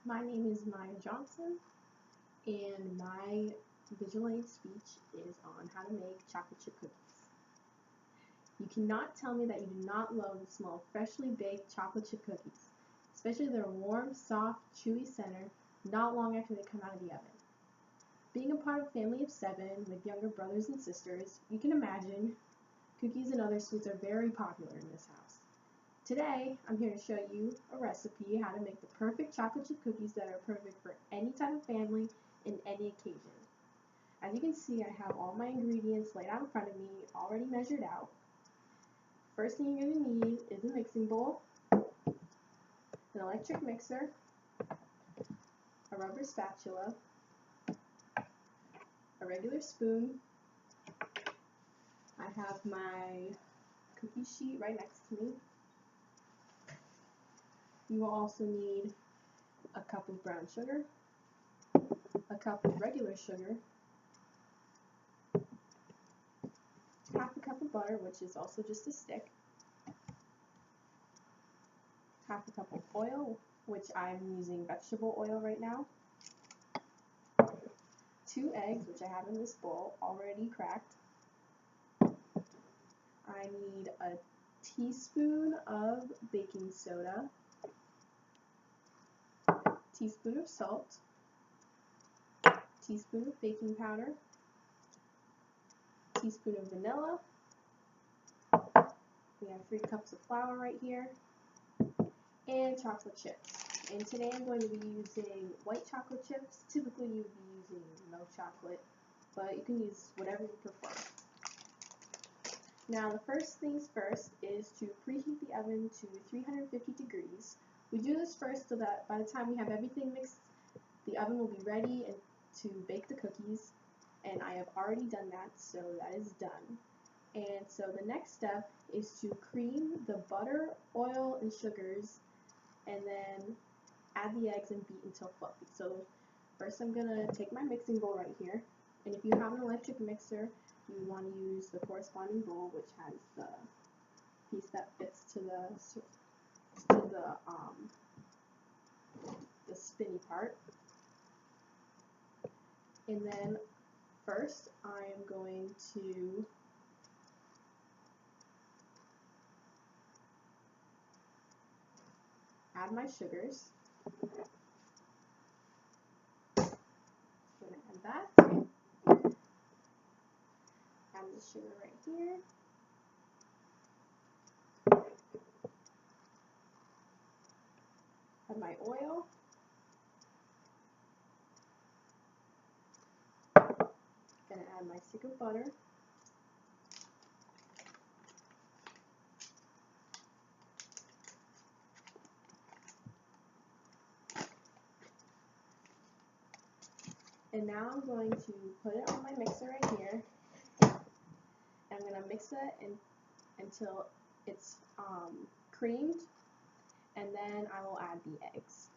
My name is Maya Johnson, and my visual aid speech is on how to make chocolate chip cookies. You cannot tell me that you do not love the smell of freshly baked chocolate chip cookies, especially their warm, soft, chewy center not long after they come out of the oven. Being a part of a family of 7 with younger brothers and sisters, you can imagine cookies and other sweets are very popular in this house. Today, I'm here to show you a recipe how to make the perfect chocolate chip cookies that are perfect for any type of family and any occasion. As you can see, I have all my ingredients laid out in front of me, already measured out. First thing you're going to need is a mixing bowl, an electric mixer, a rubber spatula, a regular spoon. I have my cookie sheet right next to me. You will also need a cup of brown sugar, a cup of regular sugar, half a cup of butter, which is also just a stick, half a cup of oil, which I'm using vegetable oil right now, 2 eggs, which I have in this bowl already cracked. I need a teaspoon of baking soda, teaspoon of salt, teaspoon of baking powder, teaspoon of vanilla. We have 3 cups of flour right here, and chocolate chips. And today I'm going to be using white chocolate chips. Typically you would be using milk chocolate, but you can use whatever you prefer. Now the first things first is to preheat the oven to 350 degrees. We do this first so that by the time we have everything mixed, the oven will be ready to bake the cookies. And I have already done that, so that is done. And so the next step is to cream the butter, oil, and sugars, and then add the eggs and beat until fluffy. So first I'm going to take my mixing bowl right here, and if you have an electric mixer, you want to use the corresponding bowl, which has the piece that fits to the spinny part. And then first I am going to add my sugars. I'm going to add that. Add the sugar right here. Add my oil. Going to add my stick of butter. And now I'm going to put it on my mixer right here. I'm going to mix it until it's creamed, and then I will add the eggs.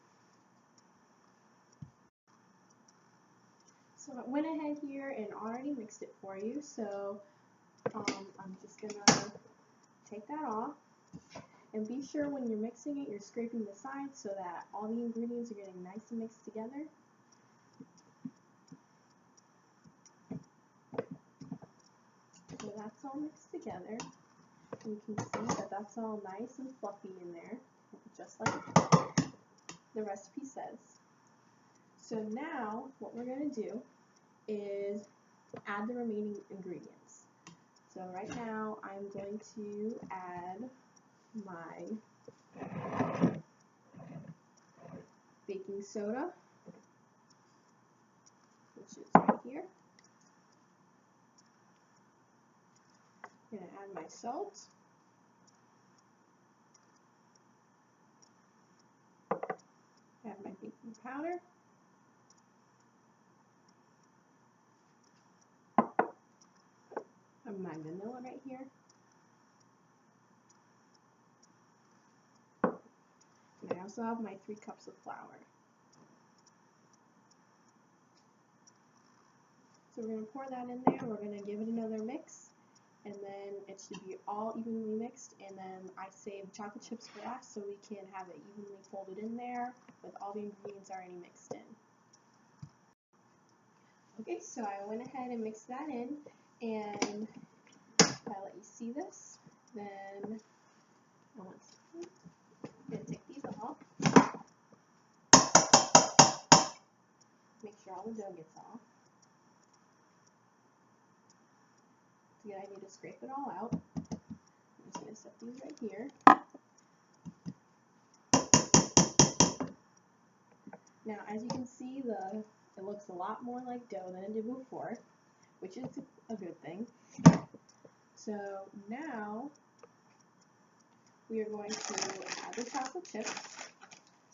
So I went ahead here and already mixed it for you, so I'm just going to take that off. And be sure when you're mixing it, you're scraping the sides so that all the ingredients are getting nice and mixed together. So that's all mixed together. You can see that that's all nice and fluffy in there, just like the recipe says. So now what we're going to do is add the remaining ingredients. So right now I'm going to add my baking soda, which is right here. I'm going to add my salt. Add my baking powder. And my vanilla right here. And I also have my 3 cups of flour. So we're going to pour that in there. We're going to give it another mix. and then it should be all evenly mixed, and then I saved chocolate chips for last so we can have it evenly folded in there with all the ingredients already mixed in. Okay, so I went ahead and mixed that in, and if I let you see this, then I'm going to take these off, make sure all the dough gets off. It's a good idea to scrape it all out. I'm just going to set these right here. Now, as you can see, it looks a lot more like dough than it did before, which is a good thing. So now we are going to add the chocolate chips.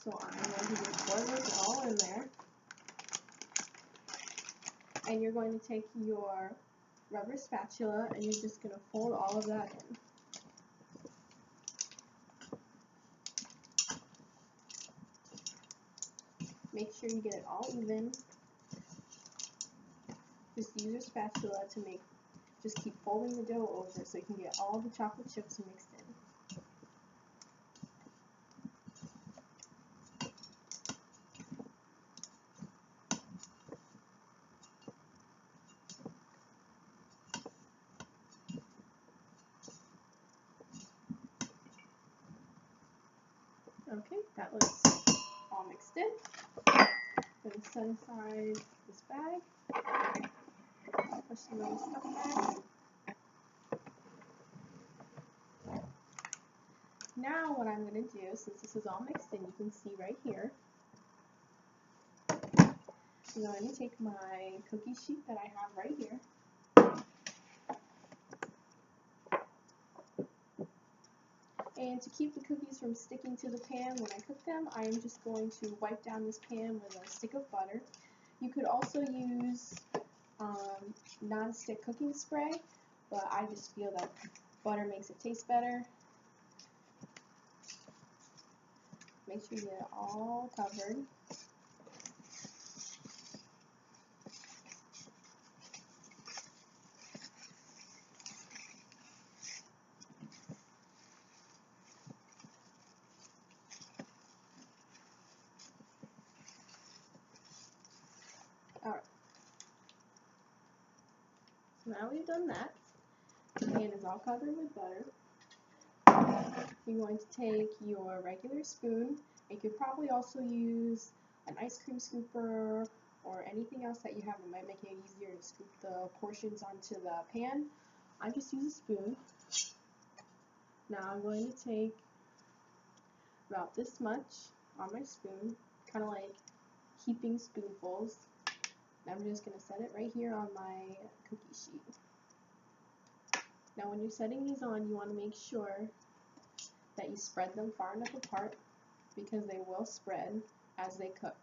So I'm going to just pour those all in there. And you're going to take your rubber spatula and you're just going to fold all of that in. Make sure you get it all even. Just use your spatula to just keep folding the dough over so you can get all the chocolate chips mixed in. Okay, that looks all mixed in. I'm going to set aside this bag. Push some of this stuff back. Now what I'm going to do, since this is all mixed in, you can see right here, I'm going to take my cookie sheet that I have right here, and to keep the cookies from sticking to the pan when I cook them, I am just going to wipe down this pan with a stick of butter. You could also use non-stick cooking spray, but I just feel that butter makes it taste better. Make sure you get it all covered. Alright. So now we've done that. The pan is all covered with butter. You're going to take your regular spoon. You could probably also use an ice cream scooper or anything else that you have that might make it easier to scoop the portions onto the pan. I just use a spoon. Now I'm going to take about this much on my spoon, kind of like heaping spoonfuls. And I'm just going to set it right here on my cookie sheet. Now when you're setting these on, you want to make sure that you spread them far enough apart because they will spread as they cook.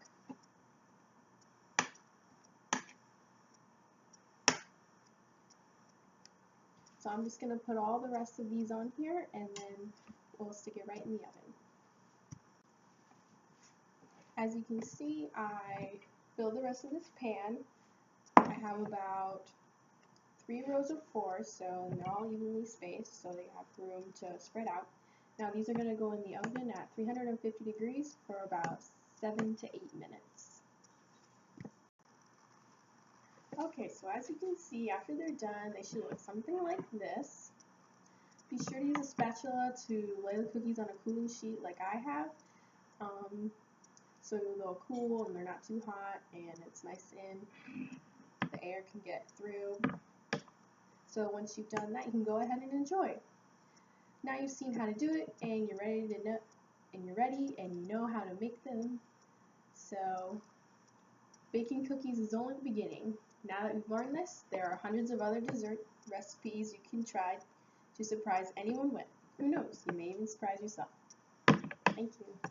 So I'm just going to put all the rest of these on here and then we'll stick it right in the oven. As you can see, I filled the rest of this pan. I have about 3 rows of 4, so they're all evenly spaced so they have room to spread out. Now these are going to go in the oven at 350 degrees for about 7 to 8 minutes. Okay, so as you can see, after they're done, they should look something like this. Be sure to use a spatula to lay the cookies on a cooling sheet like I have, so they'll cool and they're not too hot and it's nice and the air can get through. So once you've done that, you can go ahead and enjoy. Now you've seen how to do it and you're ready and you know how to make them. So baking cookies is only the beginning. Now that you've learned this, there are hundreds of other dessert recipes you can try to surprise anyone with. Who knows, you may even surprise yourself. Thank you.